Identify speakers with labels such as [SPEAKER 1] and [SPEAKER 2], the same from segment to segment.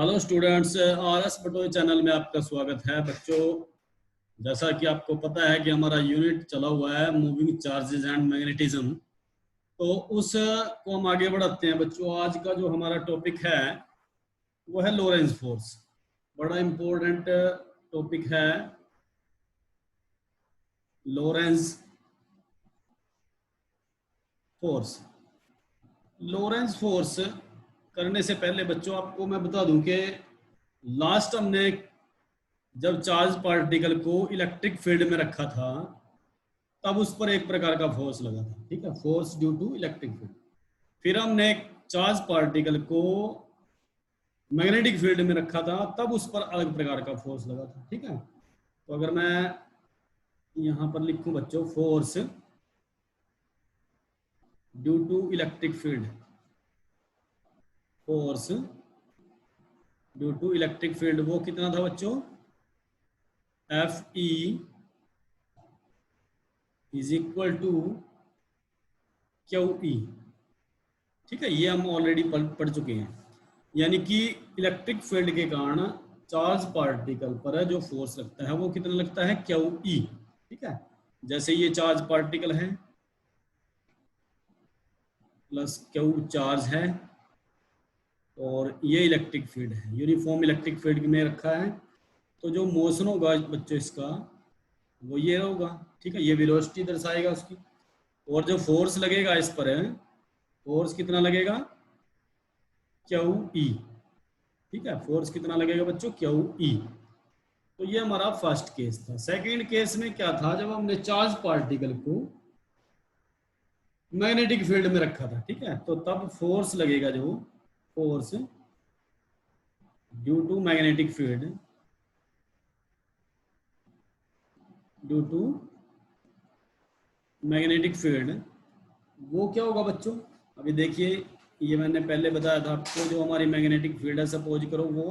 [SPEAKER 1] Hello students, RS पटोई channel में आपका स्वागत है। बच्चों, जैसा कि आपको पता है कि हमारा यूनिट चला हुआ है मूविंग चार्जेस एंड मैग्नेटिज्म, तो उस को हम आगे बढ़ाते हैं। बच्चों, आज का जो हमारा टॉपिक है वो है लोरेंज फोर्स। बड़ा इंपॉर्टेंट टॉपिक है लोरेंज फोर्स। लोरेंज फोर्स करने से पहले बच्चों आपको मैं बता दूं कि लास्ट हमने जब चार्ज पार्टिकल को इलेक्ट्रिक फील्ड में रखा था तब उस पर एक प्रकार का फोर्स लगा था, ठीक है, force due to electric field. फिर हमने चार्ज पार्टिकल को मैग्नेटिक फील्ड में रखा था तब उस पर अलग प्रकार का फोर्स लगा था, ठीक है। तो अगर मैं यहां पर लिखूं बच्चों force due to electric field, force due to electric field, वो कितना था बच्चों? Fe is equal to QE, ठीक है। ये हम ऑलरेडी पढ़ चुके हैं। यानी कि इलेक्ट्रिक फील्ड के कारण चार्ज पार्टिकल पर जो फोर्स लगता है वो कितना लगता है? QE, ठीक है। जैसे ये चार्ज पार्टिकल है प्लस Q चार्ज है और ये इलेक्ट्रिक फील्ड है, यूनिफॉर्म इलेक्ट्रिक फील्ड में रखा है। तो जो मोशन होगा बच्चों इसका वो ये होगा, ठीक है। ये वेलोसिटी दर्शाएगा उसकी। और जो फोर्स लगेगा इस पर, फोर्स कितना लगेगा? QE, ठीक है। फोर्स कितना लगेगा बच्चों? QE। तो ये हमारा फर्स्ट केस था। सेकंड केस में क्या था? जब हमने चार्ज पार्टिकल को मैग्नेटिक फील्ड में रखा था, ठीक है, तो तब फोर्स लगेगा, जो force due to magnetic field, due to magnetic field, वो क्या होगा बच्चों? अभी देखिए, ये मैंने पहले बताया था आपको, जो हमारी मैग्नेटिक फील्ड है सपोज करो वो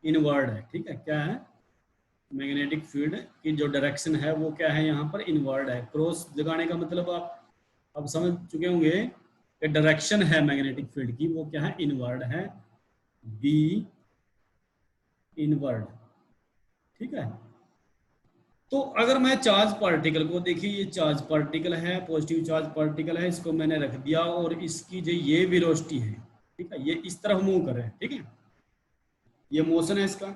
[SPEAKER 1] इनवर्ड है, ठीक है। क्या है? मैग्नेटिक फील्ड की जो डायरेक्शन है वो क्या है? यहाँ पर इनवर्ड है। क्रॉस लगाने का मतलब आप अब समझ चुके होंगे कि डायरेक्शन है मैग्नेटिक फील्ड की वो क्या है? इनवर्ड है, बी इनवर्ड, ठीक है। तो अगर मैं चार्ज पार्टिकल को, देखिए ये चार्ज पार्टिकल है, पॉजिटिव चार्ज पार्टिकल है, इसको मैंने रख दिया और इसकी जो ये वेलोसिटी है, ठीक है, ये इस तरफ मूव कर रहे हैं, ठीक है, ये मोशन है इसका।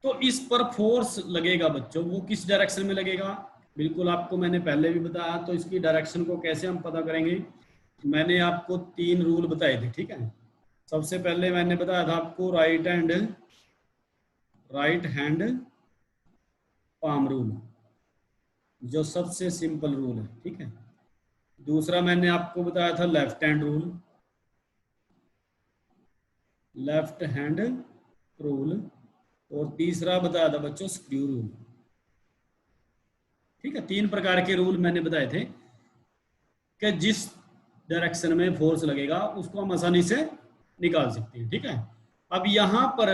[SPEAKER 1] तो इस पर फोर्स लगेगा बच्चों, वो किस डायरेक्शन में लगेगा? बिल्कुल आपको मैंने पहले भी बताया। तो इसकी डायरेक्शन को कैसे हम पता करेंगे? मैंने आपको 3 रूल बताए थे, ठीक है। सबसे पहले मैंने बताया था आपको राइट हैंड पाम रूल, जो सबसे सिंपल रूल है, ठीक है। दूसरा मैंने आपको बताया था left hand rule, left hand rule. और तीसरा बताया था बच्चों स्क्रू रूल, ठीक है। 3 प्रकार के रूल मैंने बताए थे कि जिस डायरेक्शन में फोर्स लगेगा उसको हम आसानी से निकाल सकते हैं, ठीक है। अब यहां पर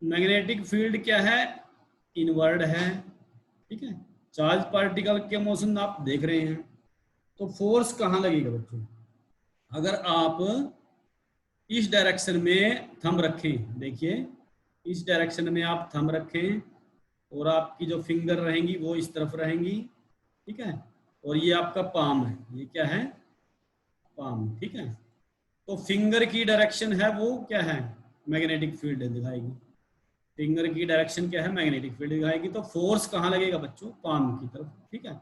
[SPEAKER 1] मैग्नेटिक फील्ड क्या है? इनवर्ड है, ठीक है। चार्ज पार्टिकल के मोशन आप देख रहे हैं। तो फोर्स कहाँ लगेगा बच्चों? अगर आप इस डायरेक्शन में थंब रखें, देखिए इस डायरेक्शन में आप थंब रखें और आपकी जो फिंगर रहेंगी वो इस तरफ रहेंगी, ठीक है। और ये आपका पाम है, ये क्या है? पाम, ठीक है। तो फिंगर की डायरेक्शन है वो क्या है? मैग्नेटिक फील्ड दिखाएगी। फिंगर की डायरेक्शन क्या है? मैग्नेटिक फील्ड दिखाएगी। तो फोर्स कहाँ लगेगा बच्चों? पाम की तरफ, ठीक है।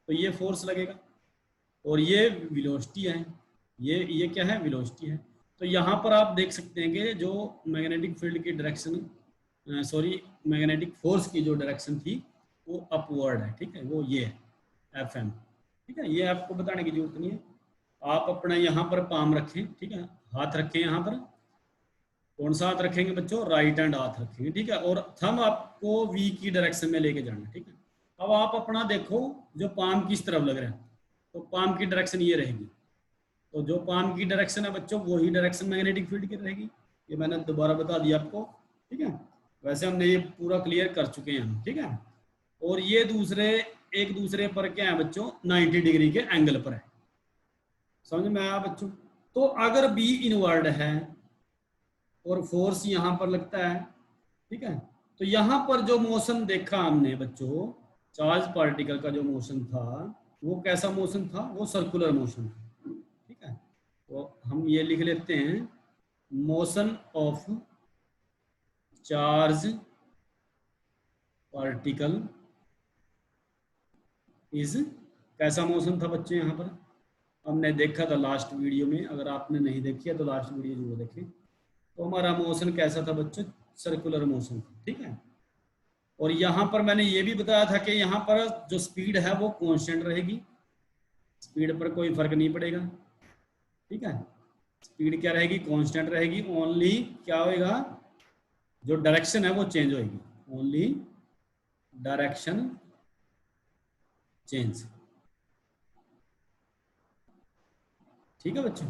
[SPEAKER 1] तो ये फोर्स लगेगा और ये वेलोसिटी है, ये क्या है? वेलोसिटी है। तो यहाँ पर आप देख सकते हैं कि जो मैग्नेटिक फील्ड की डायरेक्शन, मैग्नेटिक फोर्स की जो डायरेक्शन थी वो अपवर्ड है, ठीक है, वो ये है FM, ठीक है। ये आपको बताने की जरूरत नहीं है। आप अपना यहाँ पर पाम रखें, ठीक है, हाथ रखें यहाँ पर। कौन सा हाथ रखेंगे बच्चों? राइट हैंड हाथ रखेंगे, ठीक है। और थंब आपको V की डायरेक्शन में लेके जाना, ठीक है। अब आप अपना देखो जो पाम किस तरफ लग रहा है, तो पाम की डायरेक्शन ये रहेगी। तो जो पाम की डायरेक्शन है बच्चों वही डायरेक्शन मैग्नेटिक फील्ड की रहेगी। ये मैंने दोबारा बता दिया आपको, ठीक है। वैसे हमने ये पूरा क्लियर कर चुके हैं हम, ठीक है। और ये एक दूसरे पर क्या है बच्चों? 90 डिग्री के एंगल पर है। समझ में आया बच्चों? तो अगर बी इनवर्ड है और फोर्स यहाँ पर लगता है, ठीक है। तो यहाँ पर जो मोशन देखा हमने बच्चों, चार्ज पार्टिकल का जो मोशन था वो कैसा मोशन था, वो सर्कुलर मोशन था, ठीक है। तो हम ये लिख लेते हैं, motion of charge particle is, कैसा मोशन था बच्चे, यहाँ पर हमने देखा था लास्ट वीडियो में, अगर आपने नहीं देखी है तो लास्ट वीडियो जरूर देखें। तो हमारा मोशन कैसा था बच्चों, सर्कुलर मोशन, ठीक है। और यहाँ पर मैंने ये भी बताया था कि यहाँ पर जो स्पीड है वो कांस्टेंट रहेगी, स्पीड पर कोई फर्क नहीं पड़ेगा, ठीक है। स्पीड क्या रहेगी, कांस्टेंट रहेगी। ओनली क्या होएगा, जो डायरेक्शन है वो चेंज होएगी, ओनली डायरेक्शन चेंज, ठीक है बच्चों।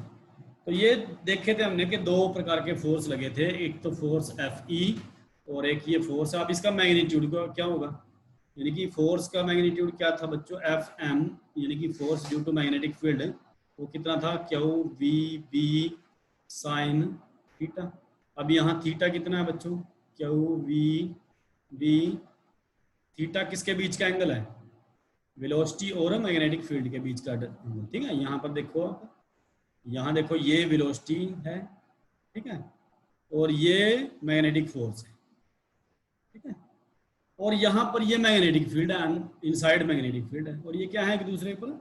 [SPEAKER 1] तो ये देखे थे हमने कि दो प्रकार के फोर्स लगे थे, एक तो फोर्स एफ ई और एक ये फोर्स। अब इसका मैग्नीट्यूड क्या होगा, यानी कि फोर्स का मैग्नीट्यूड क्या था बच्चों, एफ एम, यानी कि force due to magnetic field, वो कितना था, Q we B sine theta. अब यहाँ थीटा कितना है बच्चों, क्यू वी बी, थीटा किसके बीच का एंगल है, वेलोसिटी और मैग्नेटिक फील्ड के बीच का एंगल, ठीक है। यहाँ पर देखो आप, यहाँ देखो ये वेलोसिटी है, ठीक है, और ये मैग्नेटिक फोर्स है, ठीक है। और यहाँ पर ये मैग्नेटिक फील्ड है, इनसाइड मैग्नेटिक फील्ड है, और ये क्या है, एक दूसरे पर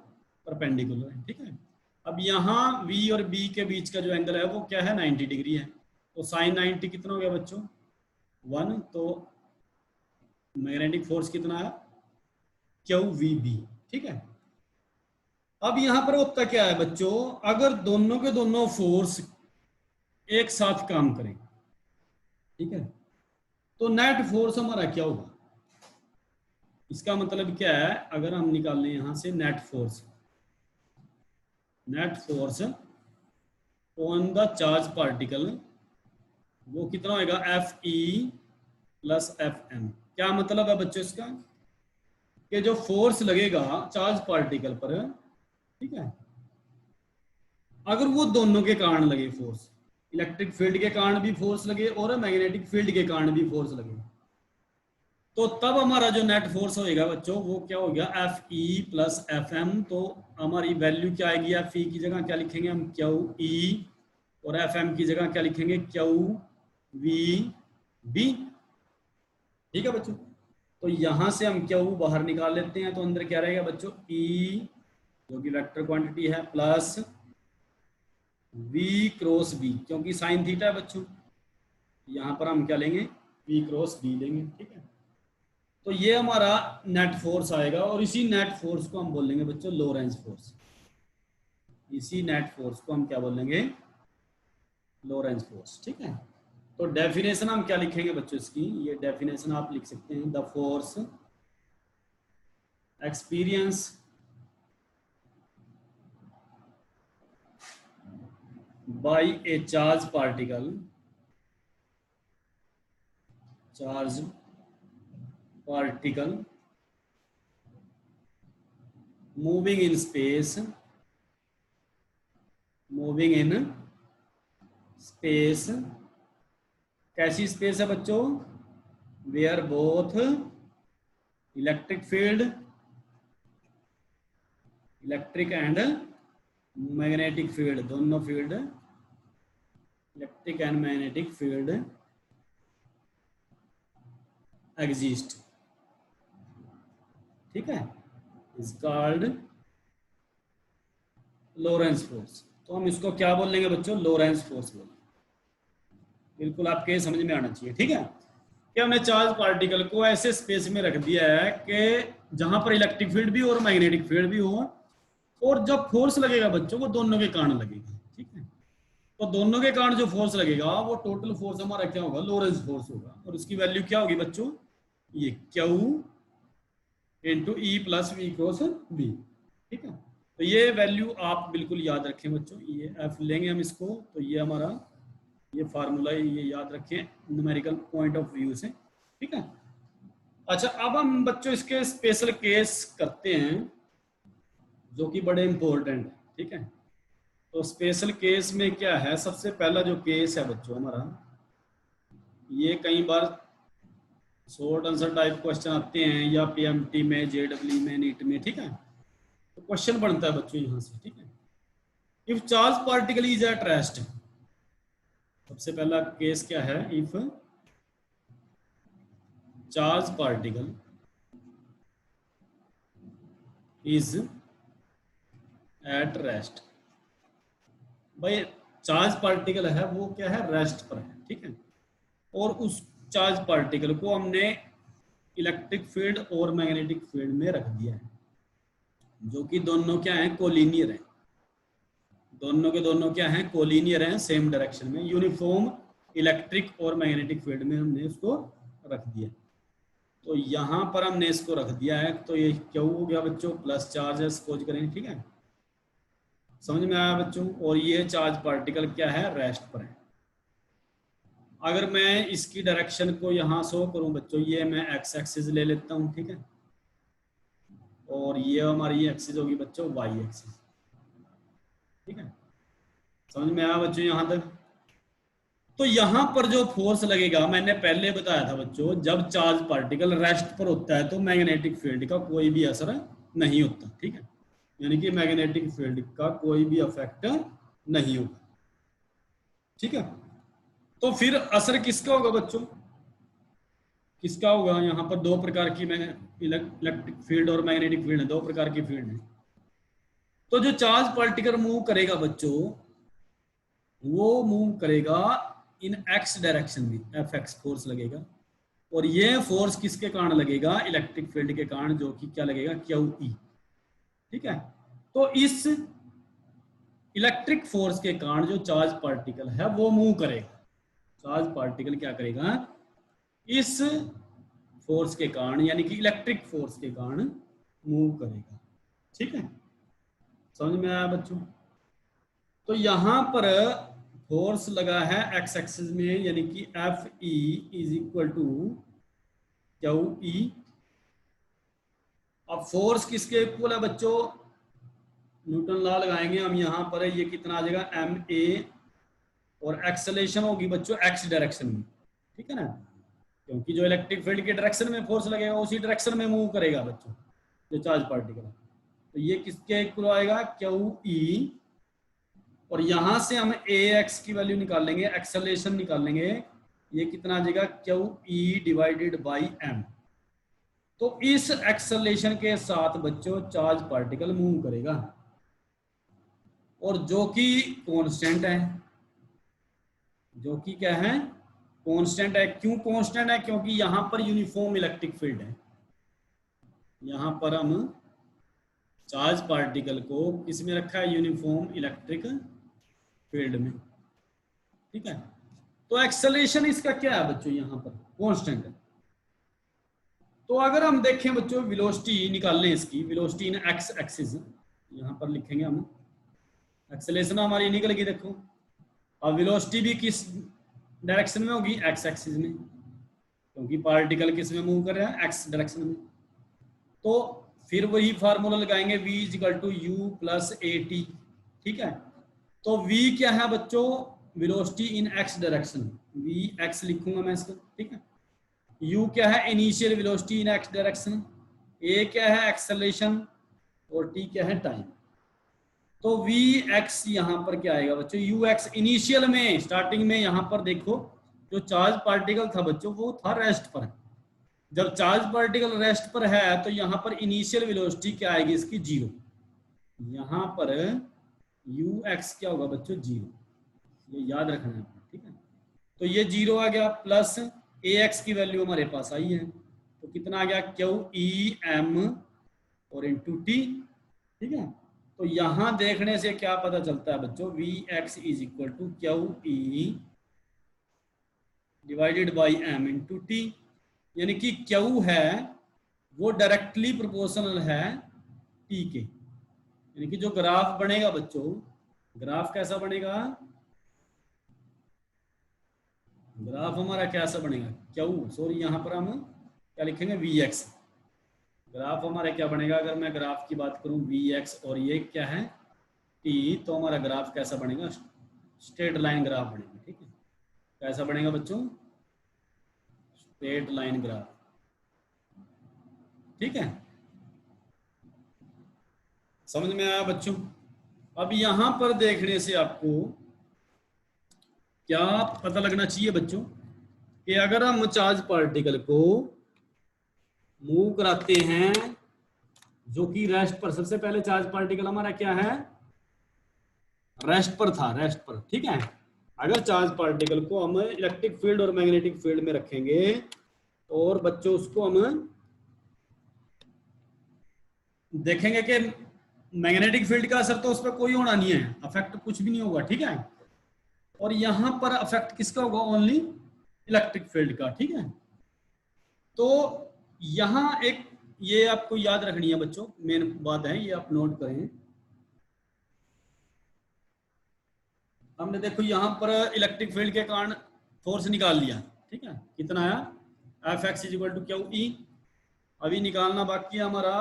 [SPEAKER 1] परपेंडिकुलर है, ठीक है। अब यहाँ V और B के बीच का जो एंगल है वो क्या है, 90 डिग्री है। तो साइन 90 कितना हो गया बच्चों, 1। तो मैग्नेटिक फोर्स कितना है, QVB, ठीक है। अब यहाँ पर होता क्या है बच्चों, अगर दोनों के दोनों फोर्स एक साथ काम करें, ठीक है, तो नेट फोर्स हमारा क्या होगा, इसका मतलब क्या है, अगर हम निकाल लें यहाँ से net force on the charge particle, वो कितना होगा, F E plus F M. क्या मतलब है बच्चों इसका, कि जो फोर्स लगेगा चार्ज पार्टिकल पर, ठीक है, अगर वो दोनों के कारण लगे फोर्स, इलेक्ट्रिक फील्ड के कारण भी फोर्स लगे और मैग्नेटिक फील्ड के कारण भी फोर्स लगे, तो तब हमारा जो नेट फोर्स होएगा बच्चों वो क्या हो गया, F E plus F M. तो हमारी वैल्यू क्या आएगी, एफ ई की जगह क्या लिखेंगे हम, क्यू ई, और एफ एम की जगह क्या लिखेंगे, क्यू वी बी, ठीक है बच्चों। तो यहां से हम क्यू बाहर निकाल लेते हैं, तो अंदर क्या रहेगा बच्चों, ई जो कि वेक्टर क्वांटिटी है, प्लस वी क्रॉस बी, क्योंकि साइन थीटा है बच्चों, यहां पर हम क्या लेंगे, वी क्रॉस बी लेंगे, ठीक है। तो ये हमारा नेट फोर्स आएगा, और इसी नेट फोर्स को हम बोलेंगे बच्चों लोरेंज फोर्स। इसी नेट फोर्स को हम क्या बोलेंगे, लोरेंज फोर्स, ठीक है। तो डेफिनेशन हम क्या लिखेंगे बच्चों इसकी, ये डेफिनेशन आप लिख सकते हैं, the force experience by a charge particle moving in space कैसी स्पेस है बच्चों, where both electric and magnetic field, दोनों field, electric and magnetic field exist, ठीक है, इज कॉल्ड लोरेंज फोर्स। तो हम इसको क्या बोलेंगे बच्चों, लोरेंज फोर्स बोलेंगे। बिल्कुल आपके समझ में आना चाहिए, ठीक है, कि हमने चार्ज पार्टिकल को ऐसे स्पेस में रख दिया है कि जहां पर इलेक्ट्रिक फील्ड भी और मैग्नेटिक फील्ड भी हो, और जब फोर्स लगेगा बच्चों वो दोनों के कारण लगेगा, ठीक है। तो दोनों के कारण जो फोर्स लगेगा वो टोटल फोर्स हमारा क्या होगा, लोरेंज फोर्स होगा, और उसकी वैल्यू क्या होगी बच्चों, ये Q into E plus V cross B, ठीक है। तो ये वैल्यू आप बिल्कुल याद रखें बच्चों, ये एफ लेंगे हम इसको, तो ये हमारा ये फार्मूला, ये याद रखें न्यूमेरिकल पॉइंट ऑफ व्यू से, ठीक है। अच्छा, अब हम बच्चों इसके स्पेशल केस करते हैं जो कि बड़े इंपॉर्टेंट है, ठीक है। तो स्पेशल केस में क्या है, सबसे पहला जो केस है बच्चों हमारा, ये कई बार शॉर्ट आंसर टाइप क्वेश्चन आते हैं या पीएमटी में, जेडब्ल्यू में, नीट में, ठीक है। तो क्वेश्चन बनता है बच्चों यहाँ से, ठीक है। If charge particle is at rest, सबसे पहला केस क्या है, if charge particle is at rest. भाई चार्ज पार्टिकल है वो क्या है, रेस्ट पर है, ठीक है। और उस चार्ज पार्टिकल को हमने इलेक्ट्रिक फील्ड और मैग्नेटिक फील्ड में रख दिया है, जो कि दोनों क्या है, कोलिनियर है। दोनों के दोनों क्या हैं, कोलिनियर हैं, सेम डायरेक्शन में, यूनिफॉर्म इलेक्ट्रिक और मैग्नेटिक फील्ड में हमने इसको रख दिया। तो यहाँ पर हमने इसको रख दिया है, तो ये क्या हो गया बच्चों, प्लस चार्ज है, सपोज करें, ठीक है। समझ में आया बच्चों। और ये चार्ज पार्टिकल क्या है, रेस्ट पर है। अगर मैं इसकी डायरेक्शन को यहाँ शो करूँ बच्चों, ये मैं एक्स एक्सिस ले लेता हूँ, ठीक है। और ये हमारी एक्सिस होगी बच्चों वाई एक्सिस, ठीक है। समझ में आया बच्चों यहाँ तक। तो यहाँ पर जो फोर्स लगेगा, मैंने पहले बताया था बच्चों, जब चार्ज पार्टिकल रेस्ट पर होता है तो मैग्नेटिक फील्ड का कोई भी असर नहीं होता, ठीक है। यानी कि मैग्नेटिक फील्ड का कोई भी इफेक्ट नहीं होगा, ठीक है। तो फिर असर किसका होगा बच्चों, किसका होगा, यहाँ पर दो प्रकार की इलेक्ट्रिक फील्ड और मैग्नेटिक फील्ड है, दो प्रकार की फील्ड है। तो जो चार्ज पार्टिकल मूव करेगा बच्चों, वो मूव करेगा इन एक्स डायरेक्शन में, एफ एक्स फोर्स लगेगा। और ये फोर्स किसके कारण लगेगा, इलेक्ट्रिक फील्ड के कारण, जो कि क्या लगेगा, क्यू ई, ठीक है। तो इस इलेक्ट्रिक फोर्स के कारण जो चार्ज पार्टिकल है वो मूव करेगा। चार्ज पार्टिकल क्या करेगा, इस फोर्स के कारण, यानी कि इलेक्ट्रिक फोर्स के कारण मूव करेगा, ठीक है। समझ में आया बच्चों। तो यहां पर फोर्स लगा है एक्स एक्सिस में, यानी कि F E is equal to Q E. अब फोर्स किसके इक्वल है बच्चों, न्यूटन लॉ लगाएंगे हम यहाँ पर, ये कितना आ जाएगा, एम ए, और एक्सेलेरेशन होगी बच्चों एक्स डायरेक्शन में, ठीक है ना। क्योंकि जो इलेक्ट्रिक फील्ड के डायरेक्शन में फोर्स लगेगा उसी डायरेक्शन में मूव करेगा बच्चों जो चार्ज पार्टिकल। तो ये किसके इक्वल आएगा, क्यू ई। और यहां से हम ए एक्स की वैल्यू निकाल लेंगे, एक्सेलेरेशन निकाल लेंगे, ये कितना आ जाएगा, Q E divided by M. तो इस एक्सेलेरेशन के साथ बच्चों चार्ज पार्टिकल मूव करेगा, और जो कि कांस्टेंट है, जो कि क्या है, कांस्टेंट है। क्यों कांस्टेंट है, क्योंकि यहां पर यूनिफॉर्म इलेक्ट्रिक फील्ड है। यहां पर हम चार्ज पार्टिकल को किस में रखा है, यूनिफॉर्म इलेक्ट्रिक फील्ड में, ठीक है। तो एक्सेलरेशन इसका क्या है बच्चों, यहां पर कांस्टेंट है। तो अगर हम देखें बच्चों, वेलोसिटी निकाल लें इसकी, वेलोसिटी इन एक्स एक्सिस, यहां पर लिखेंगे हम, एक्सेलरेशन हमारी निकल गई, देखो। अब वेलोसिटी भी किस डायरेक्शन में होगी, एक्स एक्सिस में, क्योंकि पार्टिकल किस में मूव कर रहा है, एक्स डायरेक्शन में। तो फिर वही फार्मूला लगाएंगे, v equal to U plus A T, ठीक है। तो v क्या है बच्चों, velocity in X direction, v x लिखूंगा मैं इसको, ठीक है। u क्या है, initial velocity in X direction, a क्या है, एक्सेलरेशन, और t क्या है, टाइम। तो vx यहां पर क्या आएगा बच्चों, ux इनिशियल में, स्टार्टिंग में, यहां पर देखो जो चार्ज पार्टिकल था बच्चों वो था रेस्ट पर। जब चार्ज पार्टिकल रेस्ट पर है तो यहां पर इनिशियल वेलोसिटी क्या आएगी इसकी, जीरो। यहां पर ux क्या होगा बच्चों, जीरो, ये याद रखना है, ठीक है। तो ये जीरो आ गया, प्लस ax की वैल्यू हमारे पास आई है, तो कितना आ गया, क्यू ई एम और इंटू टी, ठीक है। तो यहां देखने से क्या पता चलता है बच्चों, V X is equal to Q E divided by M into T, यानी कि क्यू है वो डायरेक्टली प्रोपोर्शनल है टी के। यानी कि जो ग्राफ बनेगा बच्चों, ग्राफ कैसा बनेगा, ग्राफ हमारा कैसा बनेगा, क्यू, सॉरी यहां पर हम क्या लिखेंगे, वी एक्स। ग्राफ हमारा क्या बनेगा, अगर मैं ग्राफ की बात करूं, वी एक्स और ये क्या है, टी, तो हमारा ग्राफ कैसा बनेगा, स्ट्रेट लाइन ग्राफ बनेगा, ठीक है। कैसा बनेगा बच्चों, स्ट्रेट लाइन ग्राफ, ठीक है, समझ में आया बच्चों। अब यहां पर देखने से आपको क्या पता लगना चाहिए बच्चों कि अगर हम चार्ज पार्टिकल को मूव कराते हैं जो कि रेस्ट पर, सबसे पहले चार्ज पार्टिकल हमारा क्या है, रेस्ट पर था, रेस्ट पर, ठीक है। अगर चार्ज पार्टिकल को हम इलेक्ट्रिक फील्ड और मैग्नेटिक फील्ड में रखेंगे और बच्चों उसको हम देखेंगे कि मैग्नेटिक फील्ड का असर तो उस पर कोई होना नहीं है, अफेक्ट कुछ भी नहीं होगा, ठीक है। और यहां पर अफेक्ट किसका होगा, ओनली इलेक्ट्रिक फील्ड का, ठीक है। तो यहां एक ये आपको याद रखनी है बच्चों, मेन बात है, ये आप नोट करें। हमने देखो यहां पर इलेक्ट्रिक फील्ड के कारण फोर्स निकाल लिया, ठीक है, कितना आया, F X is equal to Q E. अभी निकालना बाकी है हमारा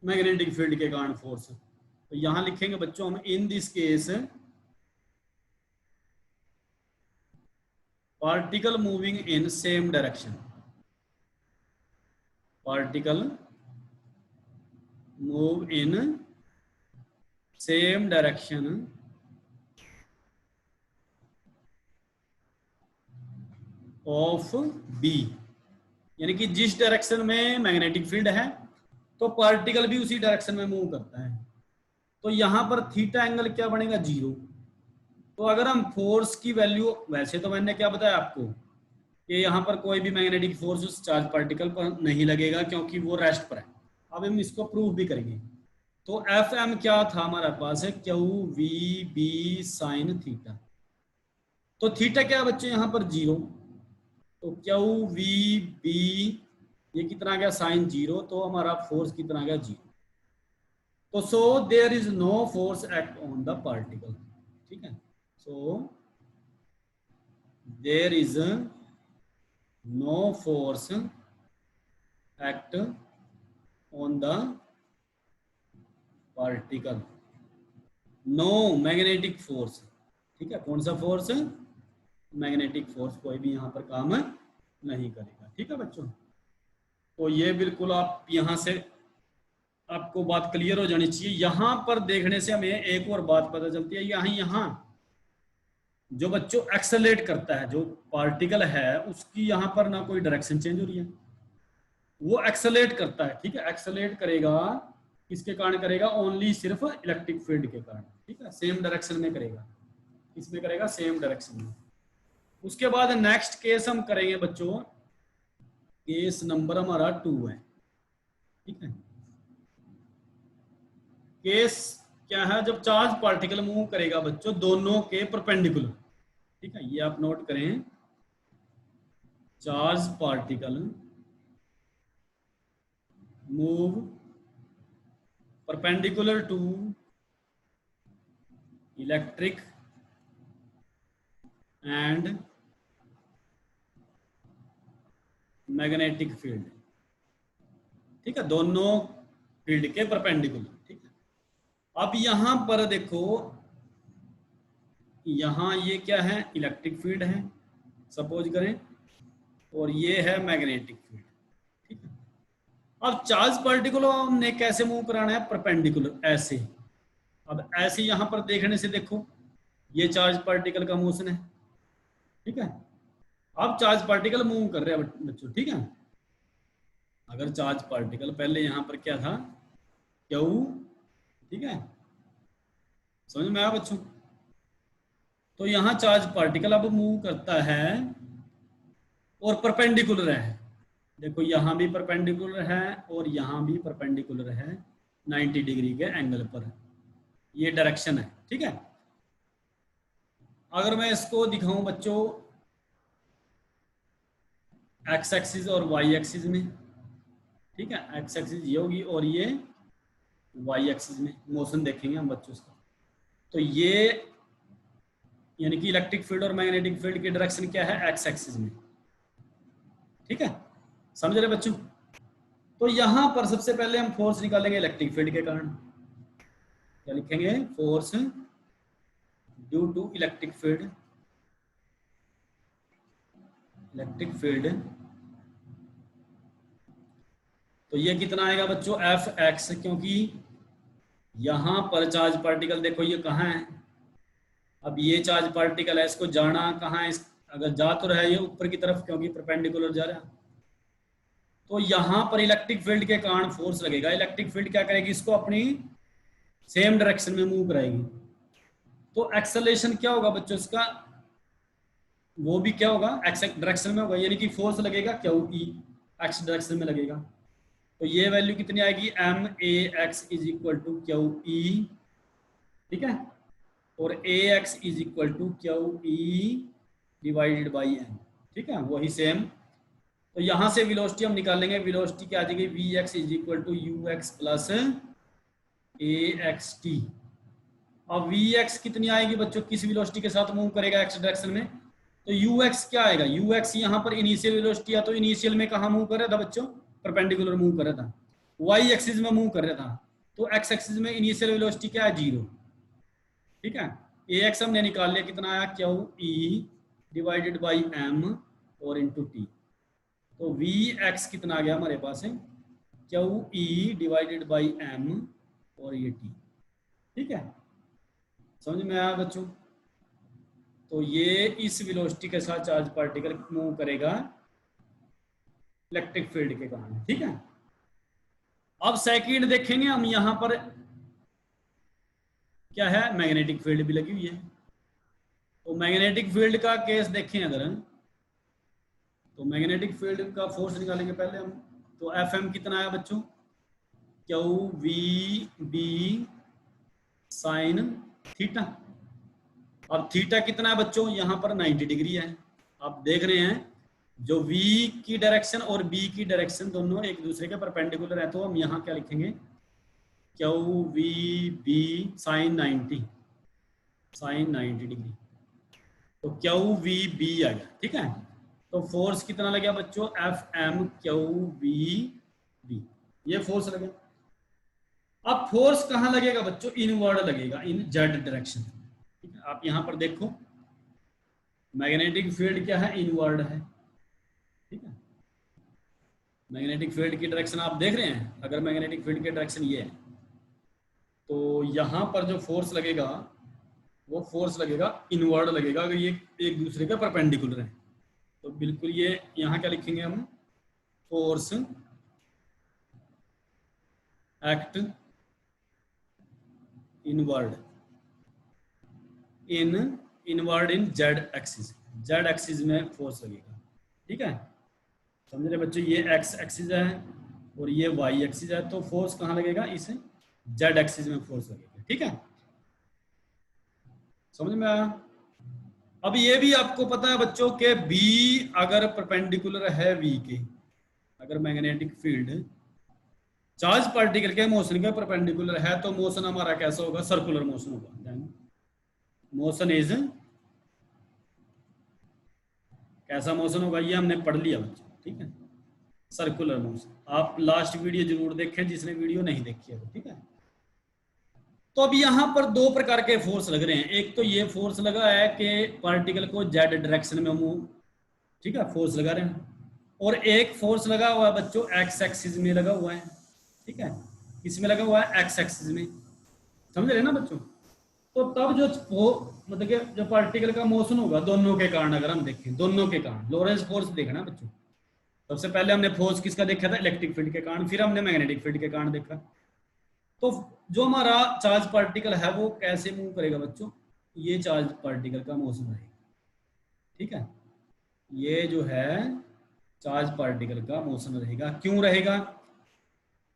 [SPEAKER 1] मैग्नेटिक फील्ड के कारण फोर्स। तो यहां लिखेंगे बच्चों हम, in this case particle moving in same direction, particle move in same direction of B, यानी कि जिस डायरेक्शन में मैग्नेटिक फील्ड है तो पार्टिकल भी उसी डायरेक्शन में मूव करता है। तो यहां पर थीटा एंगल क्या बनेगा, 0। तो अगर हम फोर्स की वैल्यू, वैसे तो मैंने क्या बताया आपको कि यहाँ पर कोई भी मैग्नेटिक फोर्स उस चार्ज पार्टिकल पर नहीं लगेगा क्योंकि वो रेस्ट पर है। अब हम इसको प्रूव भी करेंगे। तो एफ एम क्या था हमारे पास है, Q we B sine theta. तो थीटा क्या है बच्चे यहाँ पर 0, तो क्यू वी बी ये कितना आ गया, साइन 0, तो हमारा फोर्स कितना आ गया, 0। तो so there is no force act on the particle, ठीक है। So there is no force act on the particle, no magnetic force, ठीक है। कौन सा फोर्स, मैग्नेटिक फोर्स कोई भी यहाँ पर काम नहीं करेगा, ठीक है बच्चों। तो ये बिल्कुल आप यहाँ से आपको बात क्लियर हो जानी चाहिए। यहाँ पर देखने से हमें एक और बात पता चलती है, यहाँ जो बच्चों एक्सेलरेट करता है, जो पार्टिकल है उसकी यहाँ पर ना कोई डायरेक्शन चेंज हो रही है, वो एक्सेलरेट करता है, ठीक है। एक्सेलरेट करेगा किसके कारण करेगा, ओनली सिर्फ इलेक्ट्रिक फील्ड के कारण, ठीक है। सेम डायरेक्शन में करेगा, इसमें करेगा सेम डायरेक्शन में। उसके बाद नेक्स्ट केस हम करेंगे बच्चों, केस नंबर हमारा 2 है, ठीक है। केस क्या है, जब चार्ज पार्टिकल मूव करेगा बच्चों दोनों के परपेंडिकुलर, ठीक है, ये आप नोट करें, charge particle move perpendicular to electric and magnetic field, ठीक है, दोनों फील्ड के परपेंडिकुलर, ठीक है। अब यहां पर देखो, यहां ये क्या है, इलेक्ट्रिक फील्ड है सपोज करें, और ये है मैग्नेटिक फील्ड, ठीक है। अब चार्ज पार्टिकल हमने कैसे मूव कराना है, परपेंडिकुलर, ऐसे। अब ऐसे यहां पर देखने से देखो ये चार्ज पार्टिकल का मोशन है, ठीक है। अब चार्ज पार्टिकल मूव कर रहे हैं बच्चों, ठीक है। अगर चार्ज पार्टिकल पहले यहां पर क्या था, क्यू, ठीक है, समझ में आया बच्चों। तो यहां चार्ज पार्टिकल अब मूव करता है और परपेंडिकुलर है, देखो यहां भी परपेंडिकुलर है और यहां भी परपेंडिकुलर है 90 डिग्री के एंगल पर, ये डायरेक्शन है, ठीक है। अगर मैं इसको दिखाऊं बच्चों एक्स एक्सिस और वाई एक्सिस में, ठीक है, एक्स एक्सिस ये होगी और ये वाई एक्सिस में मोशन देखेंगे हम बच्चों इसका। तो ये यानी कि इलेक्ट्रिक फील्ड और मैग्नेटिक फील्ड की डायरेक्शन क्या है, एक्स एक्सिस में, ठीक है, समझ रहे बच्चों। तो यहां पर सबसे पहले हम फोर्स निकालेंगे इलेक्ट्रिक फील्ड के कारण, क्या लिखेंगे, force due to electric field तो ये कितना आएगा बच्चों एफ एक्स, क्योंकि यहां पर चार्ज पार्टिकल देखो ये कहाँ है, अब ये चार्ज पार्टिकल है, इसको जाना कहाँ है, अगर जा तो रहा है ये ऊपर की तरफ क्योंकि परपेंडिकुलर जा रहा है, तो यहां पर इलेक्ट्रिक फील्ड के कारण फोर्स लगेगा। इलेक्ट्रिक फील्ड क्या करेगी, इसको अपनी सेम डायरेक्शन में मूव कराएगी। तो एक्सेलरेशन क्या होगा बच्चों इसका, वो भी क्या होगा एक्स डायरेक्शन में होगा, यानी कि फोर्स लगेगा क्यू ई, एक्स डायरेक्शन में लगेगा। तो ये वैल्यू कितनी आएगी, M A X is equal to Q E, ठीक है, और A X is equal to Q E divided by M, ठीक है, वही सेम। तो यहां से वेलोसिटी हम निकालेंगे, वेलोसिटी क्या आ जाएगी, V X is equal to U X plus A X T. अब वी एक्स कितनी आएगी बच्चों, किस वेलोसिटी के साथ मूव करेगा एक्स डायरेक्शन में, तो यू एक्स क्या आएगा, यू एक्स यहाँ पर इनिशियल वेलोसिटी है, तो इनिशियल में कहाँ मूव कर रहा था बच्चों, परपेंडिकुलर मूव कर रहा था, वाई एक्सिस में मूव कर रहा था, तो एक्स एक्सिस में इनिशियल वेलोसिटी क्या है, 0, ठीक है। ए एक्स हमने निकाल लिया, कितना आया, q E divided by m और इंटू टी। तो वी एक्स कितना आ गया हमारे पास है, q E divided by m और ये टी, ठीक है, समझ में आया बच्चों। तो ये इस वेलोसिटी के साथ चार्ज पार्टिकल मूव करेगा इलेक्ट्रिक फील्ड के कारण, ठीक है। अब सेकंड देखेंगे हम, यहां पर क्या है, मैग्नेटिक फील्ड भी लगी हुई है। तो मैग्नेटिक फील्ड का केस देखें अगर, तो मैग्नेटिक फील्ड का फोर्स निकालेंगे पहले हम। तो एफ एम कितना है बच्चों, q we B sine theta. अब थीटा कितना है बच्चों, यहां पर 90 डिग्री है। आप देख रहे हैं जो v की डायरेक्शन और b की डायरेक्शन दोनों एक दूसरे के परपेंडिकुलर है, तो हम यहाँ क्या लिखेंगे, q we B sine 90, sine 90 degree, तो क्यू वी बी आ गया, ठीक है। तो फोर्स कितना लग गया बच्चों, F m q we B, ये फोर्स लगे। अब फोर्स कहाँ लगेगा बच्चों, इनवर्ड लगेगा, इन जेड डायरेक्शन, ठीक है। आप यहाँ पर देखो मैग्नेटिक फील्ड क्या है, इनवर्ड है, ठीक है। मैग्नेटिक फील्ड की डायरेक्शन आप देख रहे हैं, अगर मैग्नेटिक फील्ड की डायरेक्शन ये है, तो यहाँ पर जो फोर्स लगेगा वो फोर्स लगेगा इनवर्ड लगेगा, अगर ये एक दूसरे के परपेंडिकुलर है। तो बिल्कुल ये यहाँ क्या लिखेंगे हम, force act inward in Z axis, Z axis में फोर्स लगेगा, ठीक है। समझ रहे बच्चों, ये एक्स एक्सिस है और ये वाई एक्सिस है, तो फोर्स कहाँ लगेगा, इस जेड एक्सिस में फोर्स लगेगा, ठीक है, समझ में आया। अब ये भी आपको पता है बच्चों के बी अगर परपेंडिकुलर है वी के, अगर मैग्नेटिक फील्ड चार्ज पार्टिकल के मोशन के परपेंडिकुलर है, तो मोशन हमारा कैसा होगा, सर्कुलर मोशन होगा। मोशन इज, कैसा मोशन होगा, ये हमने पढ़ लिया बच्चों, ठीक है, सर्कुलर मोशन। आप लास्ट वीडियो जरूर देखें जिसने वीडियो नहीं देखी है, ठीक है। तो अब यहाँ पर दो प्रकार के फोर्स लग रहे हैं, एक तो ये फोर्स लगा है कि पार्टिकल को जेड डायरेक्शन में मूव, ठीक है, फोर्स लगा रहे हैं, और एक फोर्स लगा हुआ है बच्चों एक्स एक्सिस में लगा हुआ है, ठीक है, किसमें लगा हुआ है, एक्स एक्सिस में, समझ रहे ना बच्चों। तो तब जो मतलब कि जो पार्टिकल का मोशन होगा दोनों के कारण, अगर हम देखें दोनों के कारण, लोरेंस फोर्स देखना बच्चों। सबसे पहले हमने फोर्स किसका देखा था, इलेक्ट्रिक फील्ड के कारण, फिर हमने मैग्नेटिक फील्ड के कारण देखा। तो जो हमारा चार्ज पार्टिकल है वो कैसे मूव करेगा बच्चों, ये चार्ज पार्टिकल का मोशन रहेगा, ठीक है, ये जो है चार्ज पार्टिकल का मोशन रहेगा। क्यों रहेगा,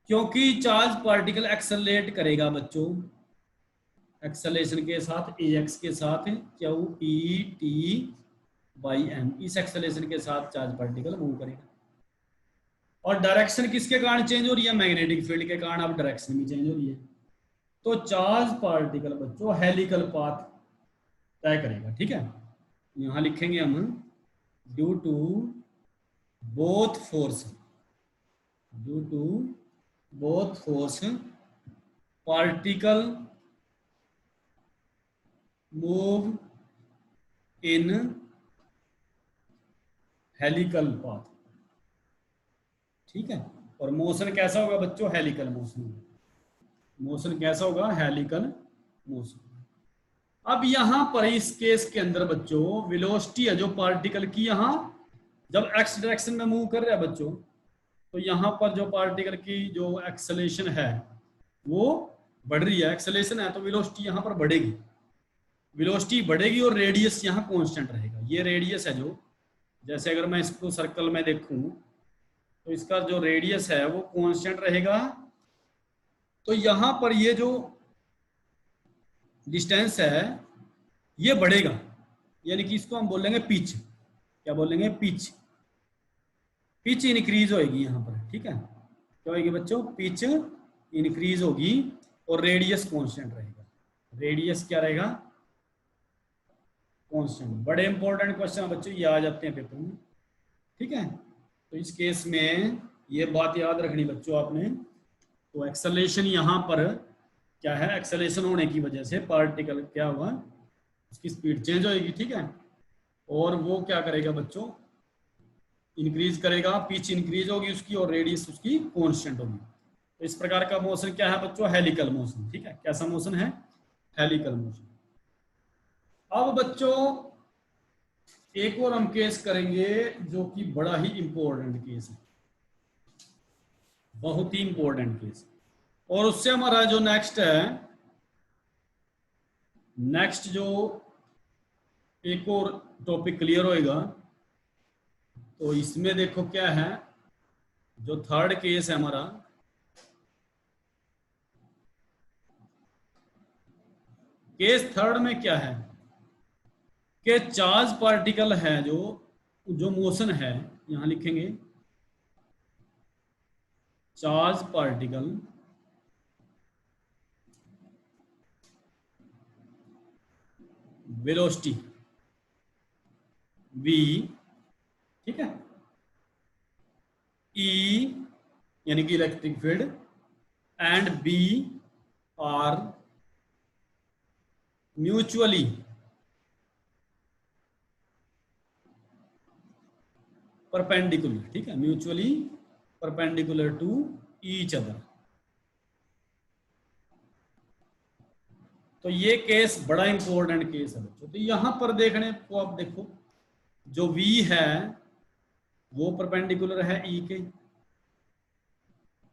[SPEAKER 1] क्योंकि चार्ज पार्टिकल एक्सेलरेट करेगा बच्चों, एक्सेलरेशन के साथ ए एक्स के साथ q E t by m, इस एक्सेलरेशन के साथ चार्ज पार्टिकल मूव करेगा। और डायरेक्शन किसके कारण चेंज हो रही है, मैग्नेटिक फील्ड के कारण अब डायरेक्शन भी चेंज हो रही है। तो चार्ज पार्टिकल बच्चों हेलिकल पाथ तय करेगा, ठीक है। यहां लिखेंगे हम, due to both force, due to both force particle move in helical path, ठीक है। और मोशन कैसा होगा बच्चों, हेलिकल मोशन। मोशन कैसा होगा, हेलिकल मोशन। अब यहां पर इस केस के अंदर बच्चों वेलोसिटी है जो पार्टिकल की, यहां जब एक्स डायरेक्शन में मूव कर रहा है बच्चों, तो यहां पर जो पार्टिकल की जो एक्सेलेरेशन है वो बढ़ रही है, एक्सेलेरेशन है तो वेलोसिटी यहां पर बढ़ेगी, वेलोसिटी बढ़ेगी और रेडियस यहां कांस्टेंट रहेगा। ये रेडियस है जो, जैसे अगर मैं इसको सर्कल में देखूं तो इसका जो रेडियस है वो कांस्टेंट रहेगा। तो यहां पर ये जो डिस्टेंस है ये बढ़ेगा, यानी कि इसको हम बोलेंगे पिच। क्या बोलेंगे, पिच। पिच इंक्रीज होगी यहां पर, ठीक है। क्या होगी बच्चों, पिच इंक्रीज होगी और रेडियस कांस्टेंट रहेगा। रेडियस क्या रहेगा, कांस्टेंट। बड़े इंपॉर्टेंट क्वेश्चन बच्चों ये आ जाते हैं पेपर में, ठीक है। तो इस केस में ये बात याद रखनी बच्चों आपने। तो एक्सेलरेशन यहाँ पर क्या है, एक्सेलरेशन होने की वजह से पार्टिकल क्या हुआ, उसकी स्पीड चेंज होगी, ठीक है। और वो क्या करेगा बच्चों, इंक्रीज करेगा, पिच इंक्रीज होगी उसकी और रेडियस उसकी कांस्टेंट होगी। तो इस प्रकार का मोशन क्या है बच्चों, हेलिकल मोशन, ठीक है। कैसा मोशन है, हेलिकल मोशन। अब बच्चों एक और हम केस करेंगे जो कि बड़ा ही इंपॉर्टेंट केस है, बहुत ही इंपॉर्टेंट केस। और उससे हमारा जो नेक्स्ट है, नेक्स्ट जो एक और टॉपिक क्लियर होएगा। तो इसमें देखो क्या है, जो थर्ड केस है हमारा, केस थर्ड में क्या है कि चार्ज पार्टिकल है जो जो मोशन है, यहां लिखेंगे चार्ज पार्टिकल वेलोसिटी v, ठीक है, E यानी कि electric field and B are mutually perpendicular, ठीक है, mutually perpendicular to each other. तो ये केस बड़ा इंपॉर्टेंट केस है बच्चों। तो यहां पर देखने को आप देखो, जो V है वो परपेंडिकुलर है E के,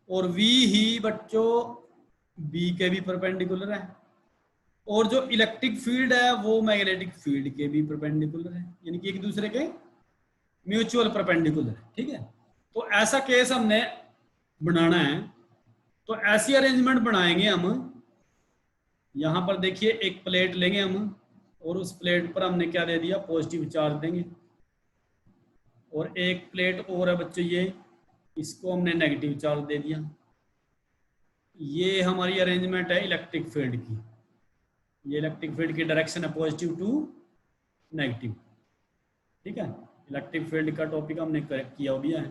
[SPEAKER 1] और V ही बच्चों B के भी परपेंडिकुलर है, और जो इलेक्ट्रिक फील्ड है वो मैग्नेटिक फील्ड के भी परपेंडिकुलर है, यानी कि एक दूसरे के म्यूचुअल परपेंडिकुलर है, ठीक है। तो ऐसा केस हमने बनाना है। तो ऐसी अरेंजमेंट बनाएंगे हम, यहां पर देखिए एक प्लेट लेंगे हम, और उस प्लेट पर हमने क्या दे दिया, पॉजिटिव चार्ज देंगे। और एक प्लेट और है बच्चों ये, इसको हमने नेगेटिव चार्ज दे दिया। ये हमारी अरेंजमेंट है इलेक्ट्रिक फील्ड की। ये इलेक्ट्रिक फील्ड की डायरेक्शन है पॉजिटिव टू नेगेटिव, ठीक है। इलेक्ट्रिक फील्ड का टॉपिक हमने किया भी है।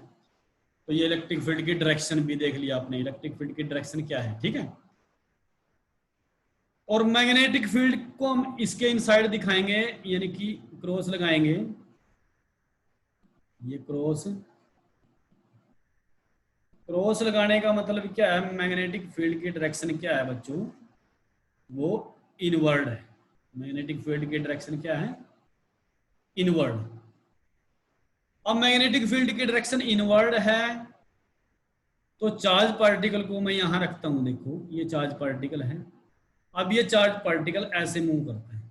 [SPEAKER 1] तो ये इलेक्ट्रिक फील्ड की डायरेक्शन भी देख लिया आपने, इलेक्ट्रिक फील्ड की डायरेक्शन क्या है, ठीक है। और मैग्नेटिक फील्ड को हम इसके इनसाइड दिखाएंगे, यानी कि क्रॉस लगाएंगे, ये क्रॉस। क्रॉस लगाने का मतलब क्या है, मैग्नेटिक फील्ड की डायरेक्शन क्या है बच्चों, वो इनवर्ड है। मैग्नेटिक फील्ड की डायरेक्शन क्या है, इनवर्ड। अब मैग्नेटिक फील्ड की डायरेक्शन इनवर्ड है, तो चार्ज पार्टिकल को मैं यहां रखता हूं, देखो ये चार्ज पार्टिकल है। अब ये चार्ज पार्टिकल ऐसे मूव करता है,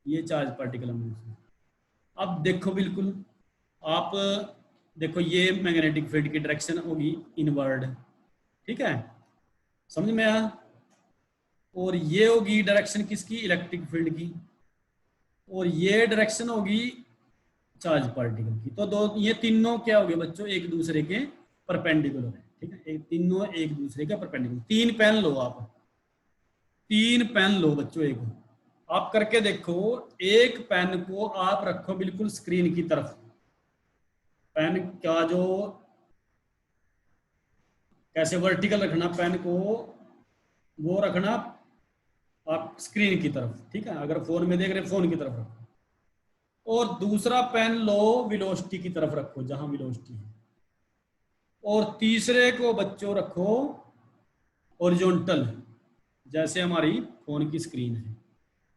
[SPEAKER 1] ये चार्ज पार्टिकल मूव। अब देखो बिल्कुल आप देखो, ये मैग्नेटिक फील्ड की डायरेक्शन होगी इनवर्ड, ठीक है, समझ में आया। और ये होगी डायरेक्शन किसकी, इलेक्ट्रिक फील्ड की, और ये डायरेक्शन होगी चार्ज पार्टिकल की। तो दो ये तीनों क्या हो गए बच्चों, एक दूसरे के परपेंडिकुलर है, ठीक है। एक तीनों एक दूसरे के परपेंडिकुलर। तीन पेन लो आप, तीन पेन लो बच्चों, एक आप करके देखो। एक पेन को आप रखो बिल्कुल स्क्रीन की तरफ, पेन का जो कैसे वर्टिकल रखना पेन को, वो रखना आप स्क्रीन की तरफ, ठीक है। अगर फोन में देख रहे फोन की तरफ रखो, और दूसरा पेन लो वेलोसिटी की तरफ रखो, जहां वेलोसिटी है, और तीसरे को बच्चों रखो हॉरिजॉन्टल, जैसे हमारी फोन की स्क्रीन है।